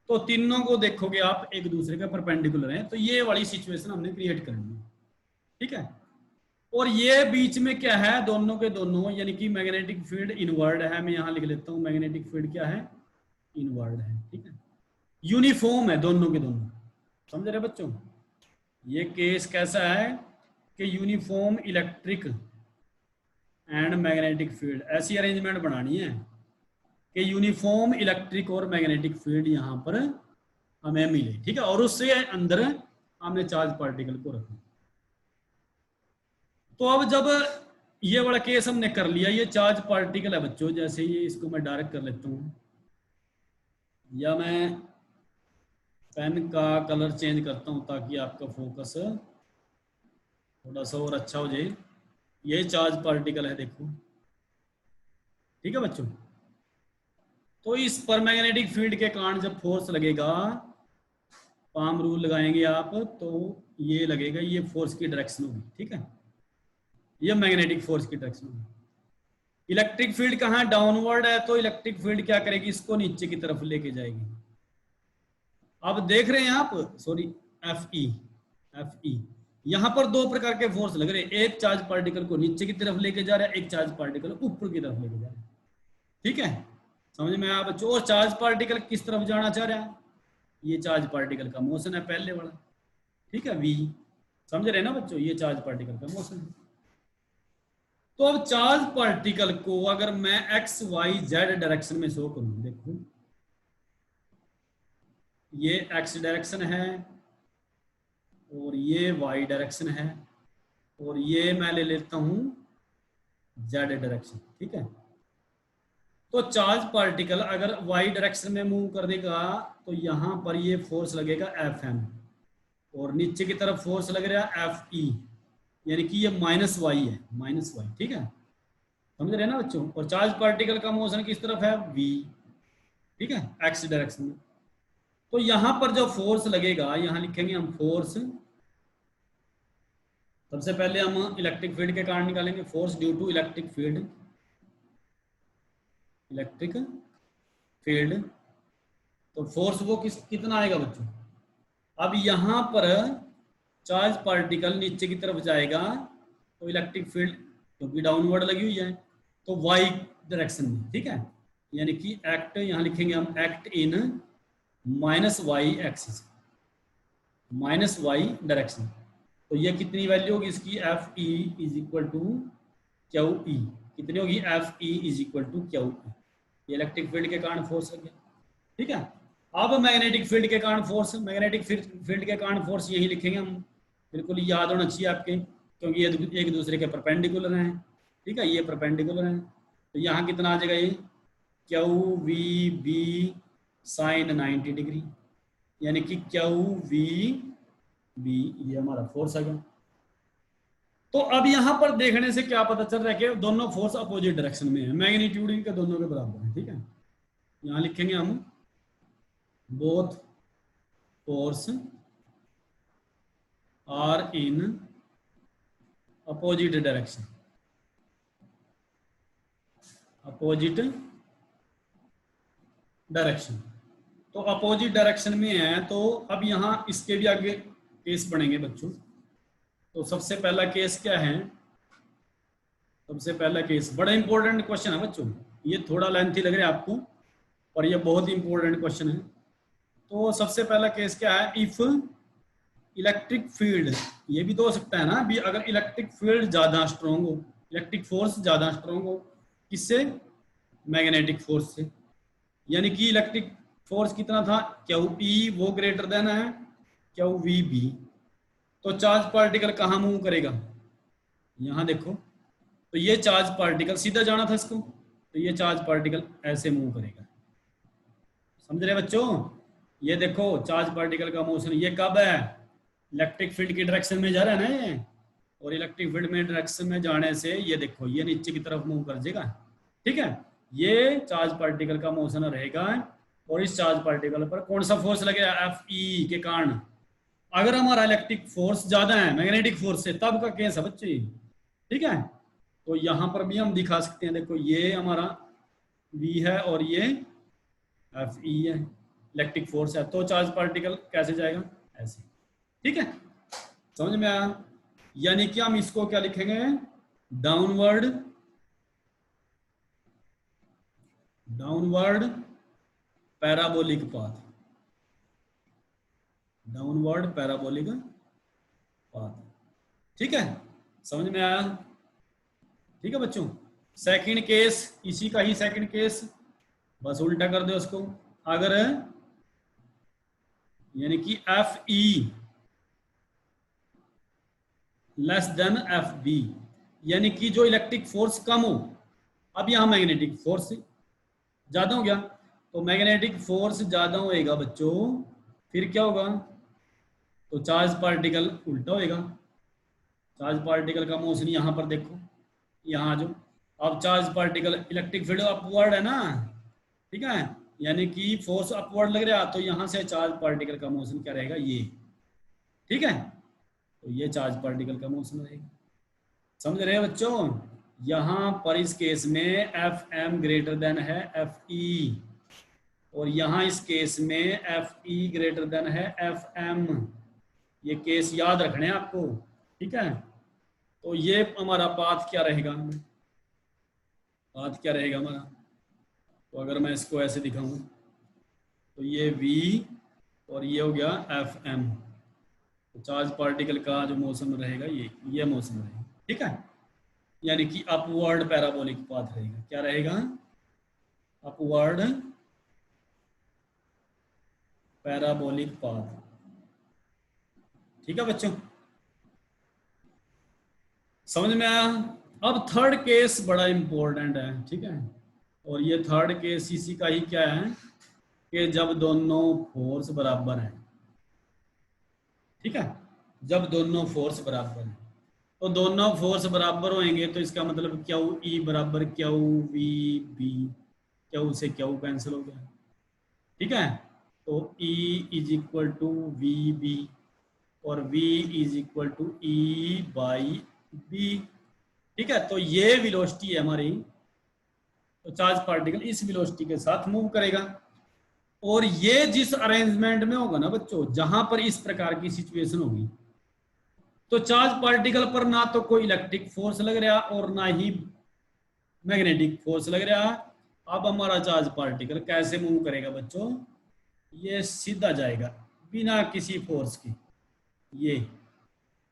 [SPEAKER 1] तो तीनों को देखोगे आप एक दूसरे के परपेंडिकुलर हैं, तो ये वाली सिचुएशन हमने क्रिएट करनी है, ठीक है। और ये बीच में क्या है, दोनों के दोनों, यानी कि मैग्नेटिक फील्ड इनवर्ड है। मैं यहां लिख लेता हूं, मैग्नेटिक फील्ड क्या है, इनवर्ड है, ठीक है। यूनिफॉर्म है दोनों के दोनों, समझ रहे बच्चों। ये केस कैसा है कि uniform electric and magnetic field, ऐसी अरेंजमेंट बनानी है कि यूनिफॉर्म इलेक्ट्रिक और मैग्नेटिक फील्ड यहां पर हमें मिले, ठीक है। और उससे अंदर हमने चार्ज पार्टिकल को रखा। तो अब जब ये वाला केस हमने कर लिया, ये चार्ज पार्टिकल है बच्चों, जैसे ये इसको मैं डायरेक्ट कर लेता हूं, या मैं पेन का कलर चेंज करता हूं ताकि आपका फोकस थोड़ा सा और अच्छा हो जाए। ये चार्ज पार्टिकल है, देखो, ठीक है बच्चों। तो इस पर मैग्नेटिक फील्ड के कारण जब फोर्स लगेगा, पाम रूल लगाएंगे आप, तो ये लगेगा, ये फोर्स की डायरेक्शन होगी, ठीक है। ये मैग्नेटिक फोर्स की डायरेक्शन होगी। इलेक्ट्रिक फील्ड कहाँ डाउनवर्ड है, तो इलेक्ट्रिक फील्ड क्या करेगी, इसको नीचे की तरफ लेके जाएगी। अब देख रहे हैं आप, सॉरी, एफ ई, यहां पर दो प्रकार के फोर्स लग रहे हैं। एक चार्ज पार्टिकल को नीचे की तरफ लेके जा रहा है, एक चार्ज पार्टिकल ऊपर की तरफ लेके जा रहा है, ठीक है। समझ में आया बच्चों। और चार्ज पार्टिकल किस तरफ जाना चाह रहा है, ये चार्ज पार्टिकल का मोशन है पहले वाला, ठीक है, वी, समझ रहे ना बच्चों, ये चार्ज पार्टिकल का मोशन है। तो अब चार्ज पार्टिकल को अगर मैं एक्स वाई जेड डायरेक्शन में शो करूं, देखो ये एक्स डायरेक्शन है और ये वाई डायरेक्शन है, और ये मैं ले लेता हूं जेड डायरेक्शन, ठीक है। तो चार्ज पार्टिकल अगर वाई डायरेक्शन में मूव कर देगा, तो यहां पर ये फोर्स लगेगा एफ एम, और नीचे की तरफ फोर्स लग रहा है एफ ई, यानी कि ये माइनस वाई है, माइनस वाई, ठीक है, समझ रहे हैं ना बच्चों। और चार्ज पार्टिकल का मोशन किस तरफ है, वी, ठीक है, एक्स डायरेक्शन में। तो यहां पर जो फोर्स लगेगा, यहां लिखेंगे हम फोर्स। सबसे पहले हम इलेक्ट्रिक फील्ड के कारण निकालेंगे, force due to electric field, electric field. तो फोर्स वो कितना आएगा बच्चों। अब यहां पर चार्ज पार्टिकल नीचे की तरफ जाएगा, तो इलेक्ट्रिक फील्ड क्योंकि डाउनवर्ड लगी हुई है, तो वाई डायरेक्शन में, ठीक है, यानी कि एक्ट, यहां लिखेंगे हम act in minus y axis, minus y direction. तो ये कितनी वैल्यू होगी इसकी, F E is equal to Q E, कितनी होगी, F E is equal to Q E. ये इलेक्ट्रिक फील्ड के कारण फोर्स लग गया, ठीक है। अब मैग्नेटिक फील्ड के कारण फोर्स, मैग्नेटिक फील्ड के कारण फोर्स यही लिखेंगे हम, बिल्कुल याद होना चाहिए आपके, क्योंकि ये एक दूसरे के परपेंडिकुलर हैं, ठीक है, ये परपेंडिकुलर हैं। तो यहाँ कितना आ जाएगा, ये q we B sine 90 degree, यानी कि क्यू वी बी, ये हमारा फोर्स आ गया। तो अब यहां पर देखने से क्या पता चल रहा है कि दोनों फोर्स अपोजिट डायरेक्शन में है, मैग्नीट्यूड इनके दोनों के बराबर है, ठीक है। यहां लिखेंगे हम both force are in opposite direction, opposite direction. तो अपोजिट डायरेक्शन में है, तो अब यहां इसके भी आगे केस बनेंगे बच्चों। तो सबसे पहला केस क्या है, सबसे पहला केस बड़ा इंपॉर्टेंट क्वेश्चन है बच्चों, ये थोड़ा लेंथी लग रहा है आपको, पर ये बहुत इंपॉर्टेंट क्वेश्चन है। तो सबसे पहला केस क्या है, इफ इलेक्ट्रिक फील्ड, ये भी तो हो सकता है ना भी, अगर इलेक्ट्रिक फील्ड ज्यादा स्ट्रॉन्ग हो, इलेक्ट्रिक फोर्स ज्यादा स्ट्रॉन्ग हो, किससे, मैग्नेटिक फोर्स से, यानी कि इलेक्ट्रिक फोर्स कितना था, क्यू ई, वो ग्रेटर देन है क्यू वी बी। तो चार्ज पार्टिकल कहाँ मूव करेगा, यहां देखो, तो ये चार्ज पार्टिकल सीधा जाना था इसको, तो ये चार्ज पार्टिकल ऐसे मूव करेगा, समझ रहे बच्चों। ये देखो चार्ज पार्टिकल का मोशन, ये कब है, इलेक्ट्रिक फील्ड की डायरेक्शन में जा रहा है ना ये, और इलेक्ट्रिक फील्ड में डायरेक्शन में जाने से ये देखो ये नीचे की तरफ मूव कर जाएगा, ठीक है। ये चार्ज पार्टिकल का मोशन रहेगा, और इस चार्ज पार्टिकल पर कौन सा फोर्स लगेगा, एफ ई के कारण। अगर हमारा इलेक्ट्रिक फोर्स ज्यादा है मैग्नेटिक फोर्स से, तब का केस है बच्चे, ठीक है। तो यहां पर भी हम दिखा सकते हैं, देखो ये हमारा V है और ये Fe है, इलेक्ट्रिक फोर्स है। तो चार्ज पार्टिकल कैसे जाएगा, ऐसे। ठीक है, समझ में आया? यानी कि हम इसको क्या लिखेंगे, downward parabolic path, downward parabolic path. ठीक है, समझ में आया? ठीक है बच्चों, सेकंड केस इसी का ही सेकंड केस, बस उल्टा कर दो उसको। अगर यानी कि Fe लेस देन Fb, यानी कि जो इलेक्ट्रिक फोर्स कम हो, अब यहां मैग्नेटिक फोर्स ज्यादा हो गया, तो मैग्नेटिक फोर्स ज्यादा होएगा बच्चों, फिर क्या होगा, तो चार्ज पार्टिकल उल्टा होएगा। चार्ज पार्टिकल का मोशन यहां पर देखो, यहां जो अब charge particle electric field upward है ना, ठीक है, यानी कि फोर्स अपवर्ड लग रहा है, तो यहां से चार्ज पार्टिकल का मोशन क्या रहेगा, ये। ठीक है, तो ये चार्ज पार्टिकल का मोशन रहेगा। समझ रहे हैं बच्चों? यहां पर इस केस में Fm ग्रेटर देन है Fe, और यहां इस केस में Fe ग्रेटर देन है Fm। ये केस याद रखने हैं आपको। ठीक है, तो ये हमारा पाथ क्या रहेगा, पाथ क्या रहेगा हमारा, तो अगर मैं इसको ऐसे दिखाऊं, तो ये V और ये हो गया Fm, तो चार्ज पार्टिकल का जो मोशन रहेगा ये मोशन रहेगा। ठीक है, यानी कि अपवर्ड पैराबोलिक पाथ रहेगा। क्या रहेगा, अपवर्ड पैराबोलिक पाथ। ठीक है बच्चों, समझ में आया? अब थर्ड केस बड़ा इंपॉर्टेंट है। ठीक है, और ये थर्ड केस इसी का ही क्या है, कि जब दोनों फोर्स बराबर हैं। ठीक है, जब दोनों फोर्स बराबर हैं, तो दोनों फोर्स बराबर होंगे, तो इसका मतलब क्यू ई बराबर क्यू वी बी, क्यू से क्यू कैंसिल हो गया। ठीक है, तो E is equal to v B, और V is equal to E by B. ठीक है, तो ये वेलोसिटी है हमारी, तो चार्ज पार्टिकल इस वेलोसिटी के साथ मूव करेगा। और ये जिस अरेंजमेंट में होगा ना बच्चों, जहां पर इस प्रकार की सिचुएशन होगी, तो चार्ज पार्टिकल पर ना तो कोई इलेक्ट्रिक फोर्स लग रहा और ना ही मैग्नेटिक फोर्स लग रहा। अब हमारा चार्ज पार्टिकल कैसे मूव करेगा बच्चों, ये सीधा जाएगा बिना किसी फोर्स की, ये।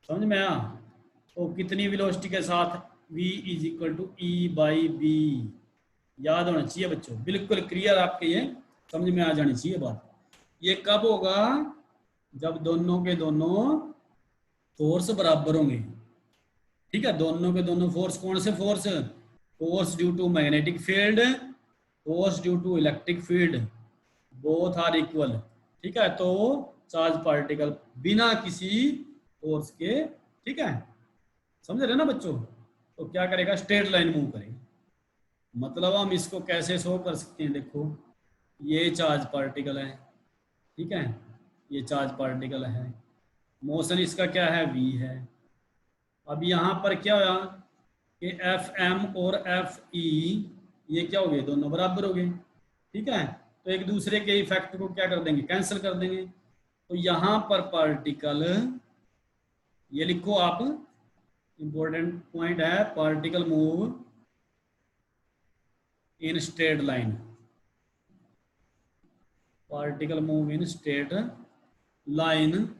[SPEAKER 1] समझ में आया? तो कितनी वेलोसिटी के साथ, V is equal to E by B. याद होना चाहिए बच्चों, बिल्कुल क्लियर, आपके ये समझ में आ जानी चाहिए बात। ये कब होगा, जब दोनों के दोनों फोर्स बराबर होंगे। ठीक है, दोनों के दोनों फोर्स, कौन से force, force due to magnetic field, force due to electric field, both are equal. ठीक है, तो चार्ज पार्टिकल बिना किसी फोर्स के, ठीक है, समझ रहे ना बच्चों, तो क्या करेगा, स्ट्रेट लाइन मूव करेगा। मतलब हम इसको कैसे शो कर सकते हैं, देखो ये चार्ज पार्टिकल है, ठीक है, ये चार्ज पार्टिकल है, मोशन इसका क्या है, V है। अब यहाँ पर क्या हुआ कि Fm और Fe ये क्या हो गए, दोनों बराबर हो गए। ठीक है, तो एक दूसरे के इफेक्ट को क्या कर देंगे, कैंसिल कर देंगे। तो यहाँ पर पार्टिकल, ये लिखो आप, इंपॉर्टेंट पॉइंट है, particle move in straight line, particle move in straight line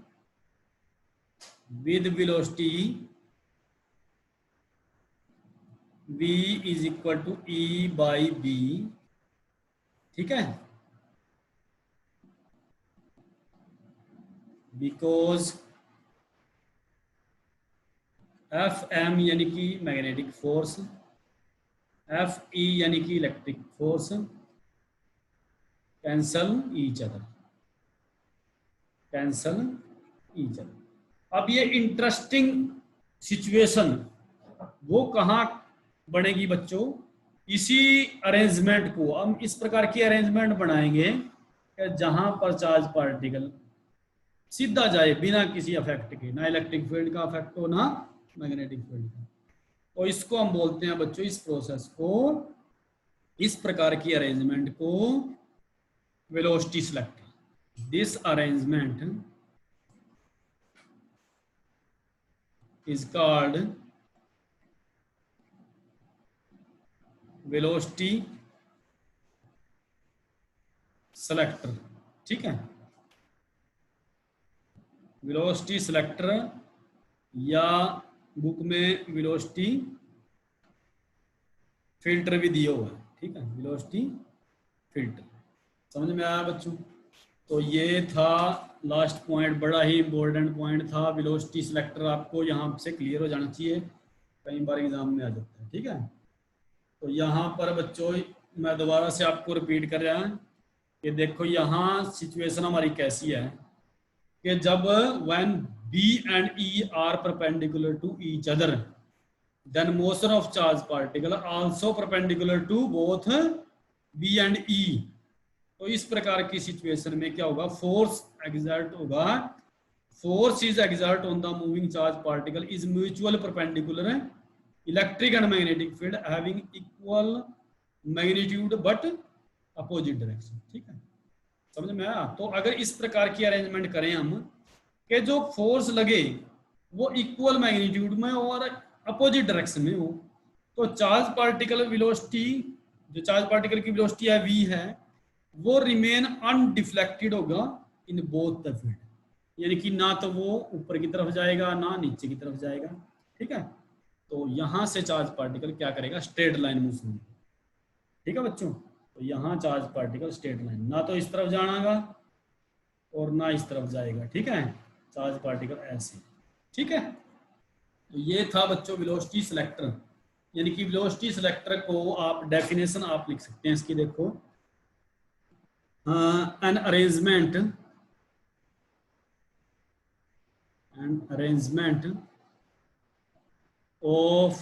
[SPEAKER 1] with velocity V is equal to E by B. ठीक है, बिकॉज Fm यानी कि मैग्नेटिक फोर्स, Fe यानी कि electric force, cancel each other, cancel each other. अब ये interesting situation वो कहाँ बनेगी बच्चों, इसी अरेंजमेंट को हम इस प्रकार की अरेंजमेंट बनाएंगे कि जहां पर चार्ज पार्टिकल सीधा जाए बिना किसी अफेक्ट के, ना इलेक्ट्रिक फील्ड का अफेक्ट हो ना मैग्नेटिक फील्ड का। और इसको हम बोलते हैं बच्चों, इस प्रोसेस को, इस प्रकार की अरेंजमेंट को velocity selector. This arrangement is called velocity selector. ठीक है, वेलोसिटी सिलेक्टर, या बुक में वेलोसिटी फिल्टर भी दिया हुआ है। ठीक है, वेलोसिटी फिल्टर। समझ में आया बच्चों? तो ये था लास्ट पॉइंट, बड़ा ही इंपॉर्टेंट पॉइंट था। वेलोसिटी सिलेक्टर आपको यहाँ से क्लियर हो जाना चाहिए, कई बार एग्जाम में आ जाता है। ठीक है, तो यहाँ पर बच्चों मैं दोबारा से आपको रिपीट कर रहा हूँ कि देखो यहाँ सिचुएशन हमारी कैसी है कि जब when B and E are perpendicular to each other, then motion of charge particle also perpendicular to both B and E। तो इस प्रकार की सिचुएशन में क्या होगा, फोर्स एक्सर्ट होगा, force is exert on the moving charge particle is mutual perpendicular electric and magnetic field having equal magnitude but opposite direction. ठीक है, समझ में आया? तो अगर इस प्रकार की अरेंजमेंट करें हम कि जो फोर्स लगे वो इक्वल मैग्नीट्यूड में और अपोजिट डायरेक्शन में हो, तो चार्ज पार्टिकल वेलोसिटी, जो चार्ज पार्टिकल की वेलोसिटी है v है, वो रिमेन अनडिफ्लेक्टेड होगा इन बोथ द फील्ड, यानी कि ना तो वो ऊपर की तरफ जाएगा ना नीचे की तरफ जाएगा। ठीक है, तो यहां से चार्ज पार्टिकल क्या करेगा, स्ट्रेट लाइन मोशन। ठीक है बच्चों, तो यहाँ चार्ज पार्टिकल स्ट्रेट लाइन, ना तो इस तरफ जाएगा और ना इस तरफ जाएगा। ठीक है, चार्ज पार्टिकल ऐसे। ठीक है, तो ये था बच्चों वेलोसिटी सिलेक्टर, यानी कि वेलोसिटी सिलेक्टर को आप डेफिनेशन आप लिख सकते हैं इसकी। देखो, an arrangement of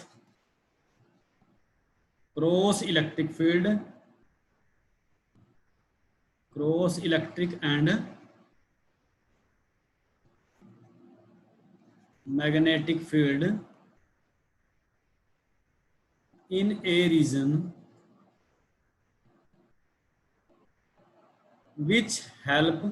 [SPEAKER 1] cross electric field, cross electric and magnetic field in a region which help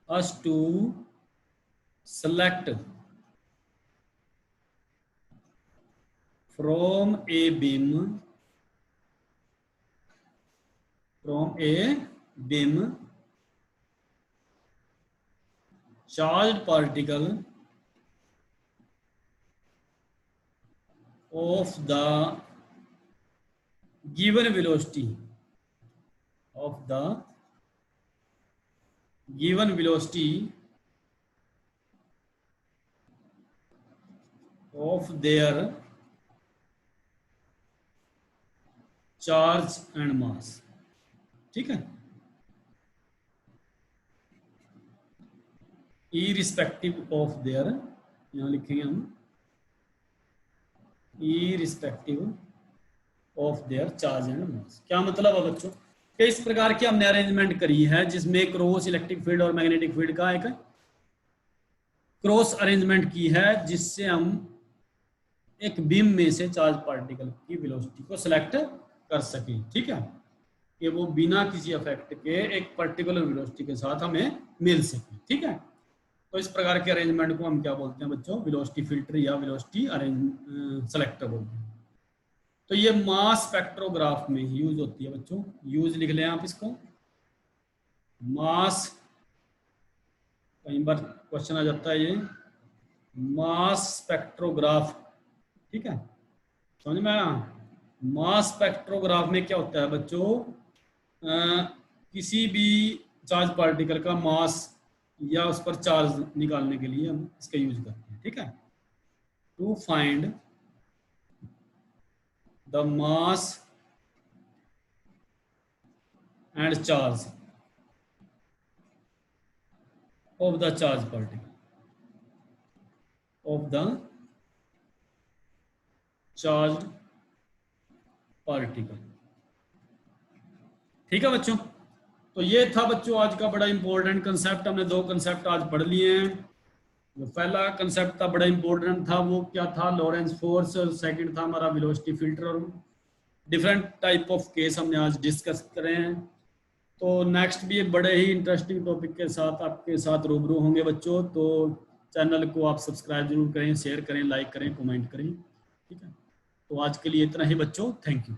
[SPEAKER 1] us to select from a beam charged particle of the given velocity of their charge and mass। ठीक है, irrespective of their, यहाँ लिखेंगे हम irrespective of their charge and mass। क्या मतलब है बच्चों कि इस प्रकार की हमने अरेंजमेंट करी है जिसमें क्रॉस इलेक्ट्रिक फील्ड और मैग्नेटिक फील्ड का एक क्रॉस अरेंजमेंट की है, जिससे हम एक बीम में से चार्ज पार्टिकल की वेलोसिटी को सिलेक्ट कर सकें। ठीक है, कि वो बिना किसी इफेक्ट के एक पर्टिकुलर वेलोसिटी के साथ हमें मिल सके। ठीक है, तो इस प्रकार के अरेंजमेंट को हम क्या बोलते हैं बच्चों, वेलोसिटी फिल्टर या वेलोसिटी सेलेक्टर बोलते हैं। तो ये मास स्पेक्ट्रोग्राफ में यूज होती है बच्चों, यूज लिख लें आप इसको, मास, कई बार क्वेश्चन आ जाता है ये, मास स्पेक्ट्रोग्राफ। ठीक है, समझ में आया? मास स्पेक्ट्रोग्राफ में क्या होता है बच्चों, किसी भी चार्ज पार्टिकल का मास या उस पर चार्ज निकालने के लिए हम इसका यूज करते हैं। ठीक है, to find the mass and charge of the charge particle of the charged particle। ठीक है बच्चों, तो ये था बच्चों आज का बड़ा इंपॉर्टेंट कंसेप्ट। हमने 2 कंसेप्ट आज पढ़ लिए हैं। जो पहला कंसेप्ट था बड़ा इंपॉर्टेंट था, वो क्या था, लॉरेंस फोर्स, और सेकंड था हमारा वेलोसिटी फिल्टर। और डिफरेंट टाइप ऑफ केस हमने आज डिस्कस करे हैं। तो नेक्स्ट भी एक बड़े ही इंटरेस्टिंग टॉपिक के साथ आपके साथ रूबरू होंगे बच्चों। तो चैनल को आप सब्सक्राइब जरूर करें, शेयर करें, लाइक करें, कमेंट करें। ठीक है, तो आज के लिए इतना ही बच्चों, थैंक यू।